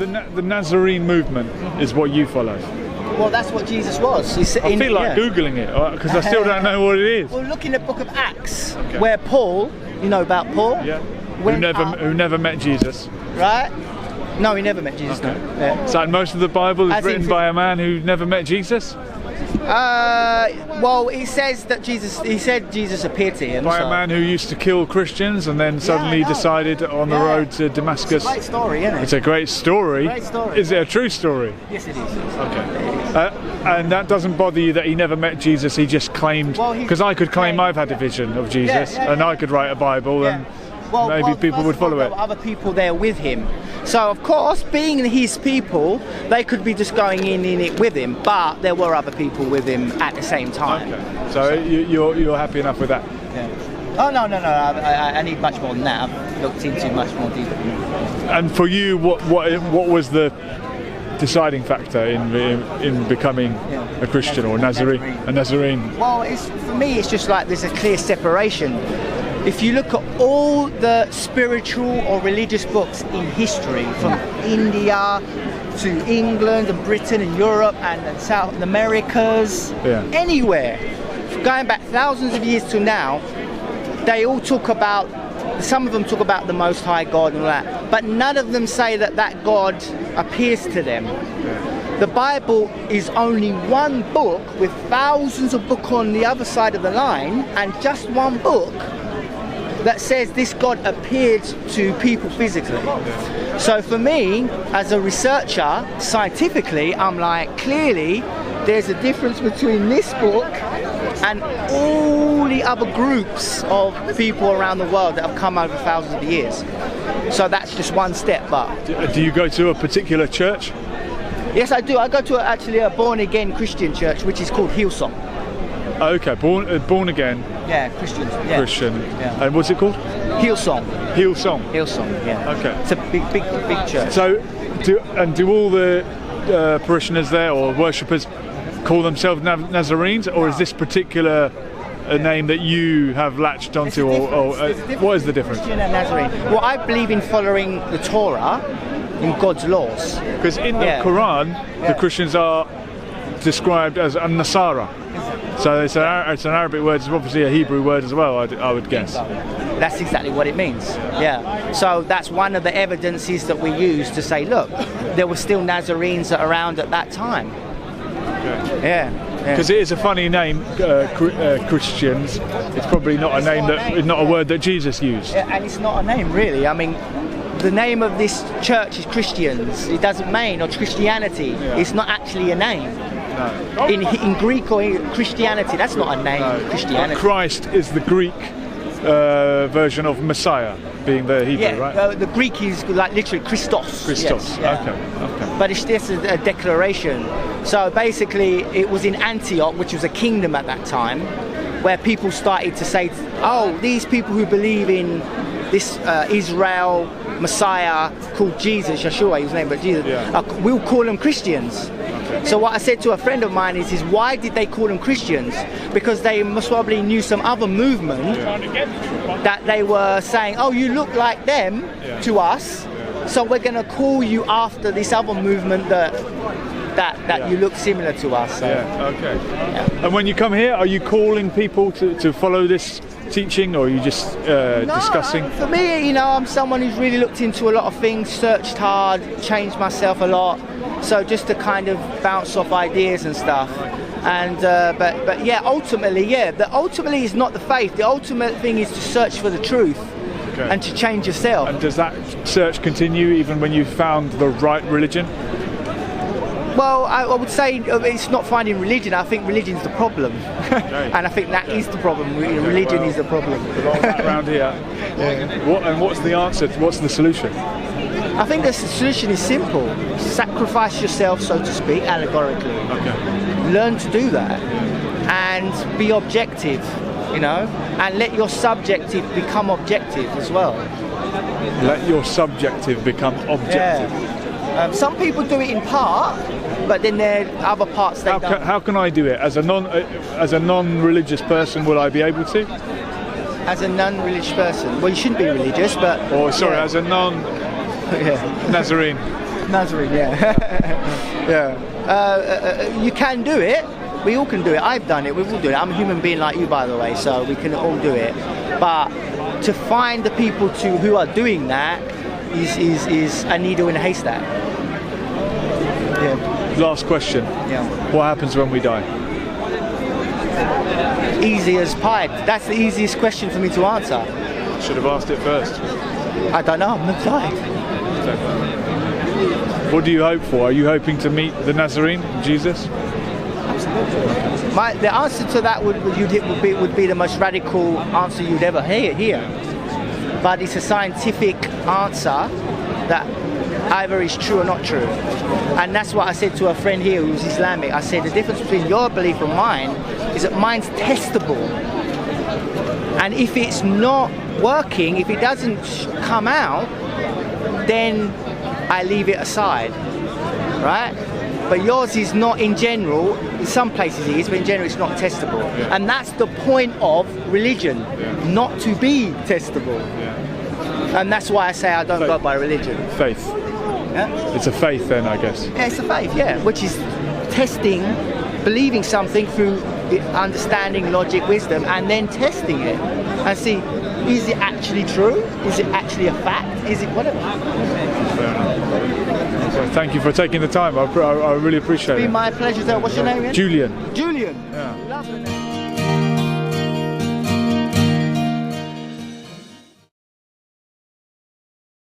the Nazarene movement is what you follow. Well, that's what Jesus was. I feel like Googling it, because I still don't know what it is. Well, look in the book of Acts, where Paul, you know about Paul? Yeah. Who never met Jesus. Right? No, he never met Jesus. Okay. No. Yeah. So most of the Bible is written by a man who never met Jesus? Well, it says that Jesus appeared to him. By a man who used to kill Christians and then suddenly decided on the road to Damascus. It's a great story, isn't it? It's a great story. Great story. Is it a true story? Yes, it is. Okay. And that doesn't bother you that he never met Jesus, he just claimed, because I could claim I've had a vision of Jesus and I could write a Bible and maybe people would follow it. There were other people there with him. So, of course, being his people, they could be just going in it with him, but there were other people with him at the same time. Okay. So you're happy enough with that? Yeah. Oh, no. I need much more than that. I've looked into much more deeply. And for you, what was the deciding factor in becoming a Christian or a Nazarene? Well, for me, it's just like there's a clear separation. If you look at all the spiritual or religious books in history, from India to England and Britain and Europe and South Americas, anywhere, going back thousands of years to now, they all talk about, some of them talk about the Most High God and all that, but none of them say that God appears to them. The Bible is only one book with thousands of books on the other side of the line, and just one book that says this God appeared to people physically. So for me, as a researcher, scientifically, I'm like, clearly there's a difference between this book and all the other groups of people around the world that have come over thousands of years. So that's just one step. But do you go to a particular church? Yes, I do. I go to actually a born-again Christian church, which is called Hillsong. Okay, born again. Yeah, Christian. Yeah. Christian. Yeah. And what's it called? Hillsong. Hillsong. Yeah. Okay. It's a big church. So, do all the parishioners there or worshippers call themselves Nazarenes, or is this particular name that you have latched onto, or what is the difference? Christian and Nazarene. Well, I believe in following the Torah, in God's laws. Because in the Quran, the Christians are described as a Nasara. So it's an Arabic word, it's obviously a Hebrew word as well, I would guess. That's exactly what it means, yeah. So that's one of the evidences that we use to say, look, there were still Nazarenes around at that time. Okay. Yeah. Because it is a funny name, Christians. It's probably not a name not a word that Jesus used. Yeah, and it's not a name really. I mean, the name of this church is Christians. It doesn't mean, or Christianity. Yeah. It's not actually a name. No. In Greek or in Christianity, that's not a name. No. Christianity. Christ is the Greek version of Messiah, being the Hebrew, right? The Greek is like literally Christos. Christos. Yes, okay. But it's just a declaration. So basically, it was in Antioch, which was a kingdom at that time, where people started to say, "Oh, these people who believe in this Israel Messiah called Jesus, Yeshua, his name, but Jesus, we'll call them Christians." So what I said to a friend of mine is why did they call them Christians? Because they most probably knew some other movement that they were saying, oh, you look like them to us, so we're going to call you after this other movement that you look similar to us. So. And when you come here, are you calling people to follow this teaching, or are you just discussing? For me, I'm someone who's really looked into a lot of things, searched hard, changed myself a lot. So just to kind of bounce off ideas and stuff. And but yeah, ultimately is not the faith. The ultimate thing is to search for the truth and to change yourself. And does that search continue even when you've found the right religion? Well, I would say it's not finding religion. I think religion's the problem, and I think that is the problem. Religion is the problem. A lot of that around here. And what's the answer? What's the solution? I think the solution is simple. Sacrifice yourself, so to speak, allegorically. Learn to do that and be objective, and let your subjective become objective as well. Let your subjective become objective. Some people do it in part, but then there are other parts they don't. How can I do it? As a non-religious person, will I be able to? As a non-religious person? Well, you shouldn't be religious, but... As a non-Nazarene. Nazarene, yeah. Yeah. You can do it. We all can do it. I've done it. We've all done it. I'm a human being like you, by the way, so we can all do it. But to find the people who are doing that is a needle in a haystack. Yeah. Last question. Yeah. What happens when we die? Easy as pie. That's the easiest question for me to answer. Should have asked it first. I don't know. I'm not died. What do you hope for? Are you hoping to meet the Nazarene, Jesus? The answer to that would be the most radical answer you'd ever hear. But it's a scientific answer that either is true or not true. And that's what I said to a friend here who's Islamic. I said the difference between your belief and mine is that mine's testable. And if it's not working, if it doesn't come out, then I leave it aside, right? But yours is not in general. In some places it is, but in general it's not testable. Yeah. And that's the point of religion, not to be testable. Yeah. And that's why I say I don't go by religion. Faith. Yeah? It's a faith then, I guess. Yeah, it's a faith, yeah, which is testing, believing something through understanding, logic, wisdom, and then testing it and see, is it actually true? Is it actually a fact? Is it whatever? Fair enough. So thank you for taking the time. I really appreciate it. It's been my pleasure. What's your name again? Julian. Julian. Yeah. Lovely.